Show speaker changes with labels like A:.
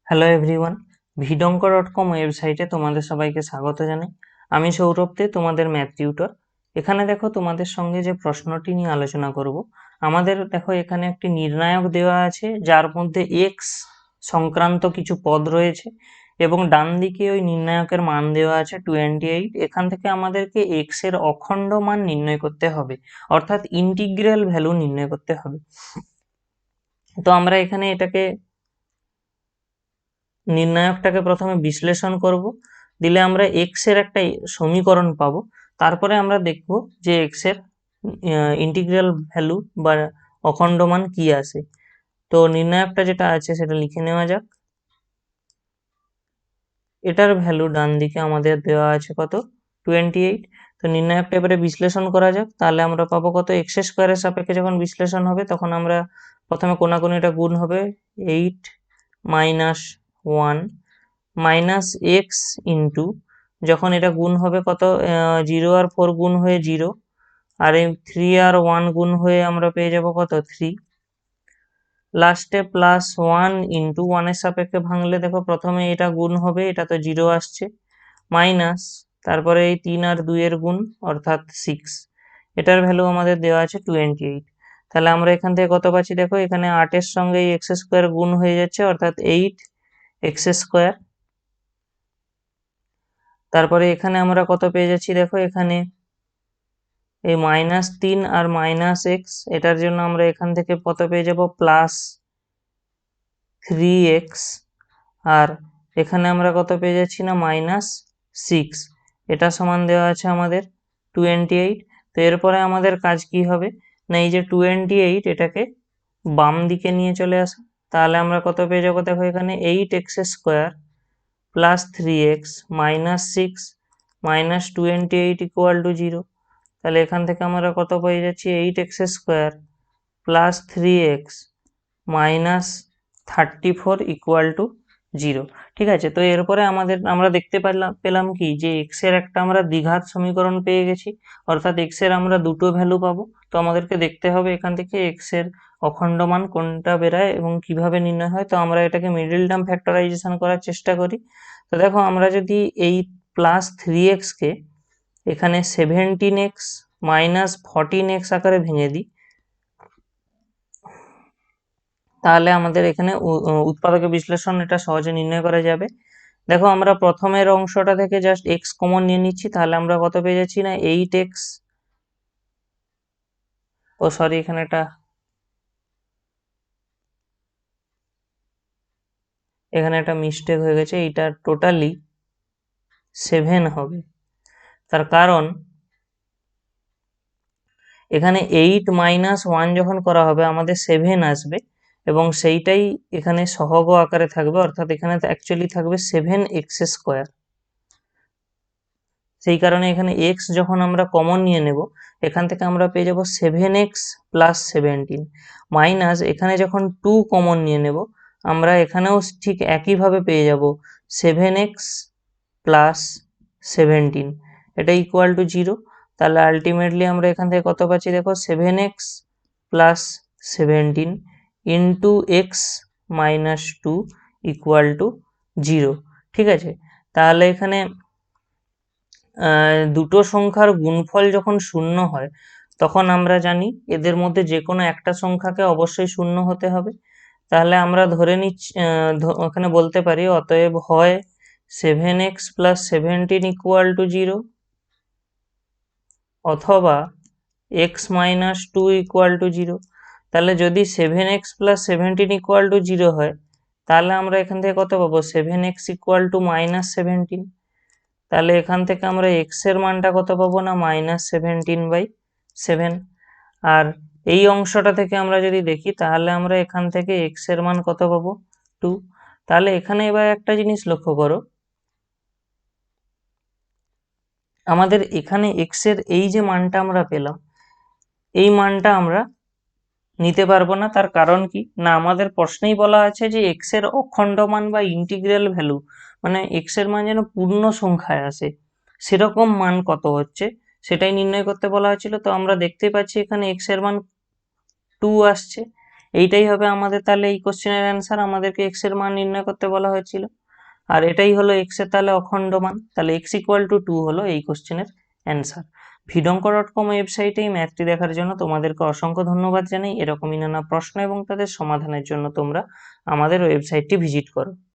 A: Hello everyone, ভিডঙ্ক.com ওয়েবসাইটে তোমাদের সবাইকে স্বাগত জানাই। আমি সৌরভ দে, তোমাদের ম্যাথ টিউটর। এখানে দেখো তোমাদের সঙ্গে যে প্রশ্নটি নিয়ে আলোচনা করব, আমাদের দেখো এখানে একটি নির্ণায়ক দেওয়া আছে যার মধ্যে এক্স সংক্রান্ত কিছু পদ রয়েছে এবং ডান দিকে ওই নির্ণায়কের মান দেওয়া আছে 28। এখান থেকে আমাদেরকে এক্স এর অখণ্ড মান নির্ণয় করতে হবে, অর্থাৎ ইন্টিগ্রাল ভ্যালু নির্ণয় করতে হবে। তো আমরা এখানে এটাকে নির্ণায়কটাকে প্রথমে বিশ্লেষণ করব, দিলে আমরা এক্স এর একটা সমীকরণ পাবো। তারপরে আমরা দেখব যে এক্স এর ইন্টিগ্রাল ভ্যালু বা অখণ্ড মান কি আসে। তো নির্ণায়কটা যেটা আছে সেটা লিখে নেওয়া যাক। এটার ভ্যালু ডান দিকে আমাদের দেওয়া আছে কত, 28। তো নির্ণায়কটা এবারে বিশ্লেষণ করা যাক। তাহলে আমরা পাবো কত, এক্স স্কোয়ারের সাপেক্ষে যখন বিশ্লেষণ হবে তখন আমরা প্রথমে কোনাকুনিটা গুণ হবে, 8 মাইনাস 1 মাইনাস এক্স ইন্টু, যখন এটা গুণ হবে কত, 0 আর 4 গুণ হয়ে 0, আর এই 3 আর 1 গুণ হয়ে আমরা পেয়ে যাব কত, 3। লাস্টে প্লাস 1 ইন্টু 1 এর সাপেক্ষে ভাঙলে দেখো প্রথমে এটা গুণ হবে, এটা তো 0 আসছে, মাইনাস তারপরে এই 3 আর 2 এর গুণ অর্থাৎ 6। এটার ভ্যালু আমাদের দেওয়া আছে 28। তাহলে আমরা এখান থেকে কত পাচ্ছি দেখো, এখানে 8 এর সঙ্গে এই এক্স স্কোয়ার গুণ হয়ে যাচ্ছে অর্থাৎ 8 এক্স স্কোয়ার। তারপরে এখানে আমরা কত পেয়ে যাচ্ছি দেখো, এখানে এই -3 আর -x, এটার জন্য আমরা এখান থেকে কত পেয়ে যাব, +3x। আর এখানে আমরা কত পেয়ে যাচ্ছি না, -6। এটা সমান দেওয়া আছে আমাদের 28। তো এরপরে আমাদের কাজ কি হবে না, এই যে 28 এটাকে বাম দিকে নিয়ে চলে আসা। তাহলে আমরা কত পেয়ে যাবো দেখো, এখানে 8x² plus 3x minus 6 minus 28 equal to 0। তাহলে এখান থেকে আমরা কত পেয়ে যাচ্ছি, 8x² plus 3x minus 34 equal to 0। ঠিক আছে, তো এরপরে আমরা দেখতে পেলাম কি, যে এক্স এর একটা আমরা দ্বিঘাত সমীকরণ পেয়ে গেছি, অর্থাৎ এক্স এর আমরা দুটো ভ্যালু পাবো। তো আমাদেরকে দেখতে হবে এখান থেকে এক্স এর অখণ্ড মান কোনটা বেরায় এবং কিভাবে নির্ণয় হয়। তো আমরা এটাকে মিডল টার্ম ফ্যাক্টরাইজেশন করার চেষ্টা করি। তো দেখো আমরা যদি এই +3x কে এখানে 17x মাইনাস 14x আকারে ভেঙে দিই, তাহলে আমাদের এখানে উৎপাদকের বিশ্লেষণ এটা সহজে নির্ণয় করা যাবে। দেখো আমরা প্রথমের অংশটা থেকে জাস্ট এক্স কমন নিয়ে নিচ্ছি, তাহলে আমরা কত পেয়ে যাচ্ছি না, 8x, ও সরি এখানে একটা মিস্টেক হয়ে গেছে, এইটা টোটালি 7 হবে। তার কারণ এখানে 8 মাইনাস 1 যখন করা হবে আমাদের 7 আসবে, এবং সেইটাই এখানে সহগ আকারে থাকবে, অর্থাৎ এখানে অ্যাকচুয়ালি থাকবে 7x²। সেই কারণে এখানে x যখন আমরা কমন নিয়ে নেব, এখান থেকে আমরা পেয়ে যাব 7x প্লাস 17 মাইনাস, এখানে যখন 2 কমন নিয়ে নেব আমরা এখানেও ঠিক একইভাবে পেয়ে যাব 7x প্লাস 17, এটা ইকুয়াল টু 0। তাহলে আলটিমেটলি আমরা এখান থেকে কত পাচ্ছি দেখো, 7x plus 17 into x minus 2 equal to 0। ঠিক আছে, তাহলে এখানে দুটো সংখ্যার গুণফল যখন শূন্য হয় তখন আমরা জানি এদের মধ্যে যে কোনো একটা সংখ্যাকে অবশ্যই শূন্য হতে হবে। তাহলে আমরা ধরে নিচ্ছি, ওখানে বলতে পারি অতএব হয় 7x প্লাস 17 ইকুয়াল টু 0, অথবা x মাইনাস 2 ইকুয়াল টু 0। তাহলে যদি 7x প্লাস 17 ইকুয়াল টু 0 হয়, তাহলে আমরা এখান থেকে কত পাবো, 7x ইকুয়াল টু -17। তাহলে এখান থেকে আমরা x এর মানটা কত পাবো না, -17/7। আর এই অংশটা থেকে আমরা যদি দেখি তাহলে আমরা এখান থেকে x এর মান কত পাবো, 2। তাহলে এখানে এবার একটা জিনিস লক্ষ্য করো, আমাদের এখানে x এর এই যে মানটা আমরা পেলাম, এই মানটা আমরা নিতে পারবো না। তার কারণ কি না, আমাদের প্রশ্নেই বলা আছে যে x এর অখণ্ড মান বা ইন্টিগ্রাল ভ্যালু, মানে x এর মান যেন পূর্ণ সংখ্যায় আসে, সেরকম মান কত হচ্ছে সেটাই নির্ণয় করতে বলা হয়েছিল। তো আমরা দেখতে পাচ্ছি এখানে x এর মান 2 আসছে, এইটাই হবে আমাদের তাহলে এই কোশ্চেনের অ্যান্সার। আমাদেরকে এক্স এর মান নির্ণয় করতে বলা হয়েছিল, আর এটাই হলো এক্স এর তাহলে অখণ্ড মান। তাহলে এক্স ইকুয়াল টু 2 হলো এই কোশ্চেনের অ্যান্সার। vidonko.com ওয়েবসাইটে এই ম্যাথটি দেখার জন্য তোমাদেরকে অসংখ্য ধন্যবাদ জানাই। এরকমই নানা প্রশ্ন এবং তাদের সমাধানের জন্য তোমরা আমাদের ওয়েবসাইটটি ভিজিট করো।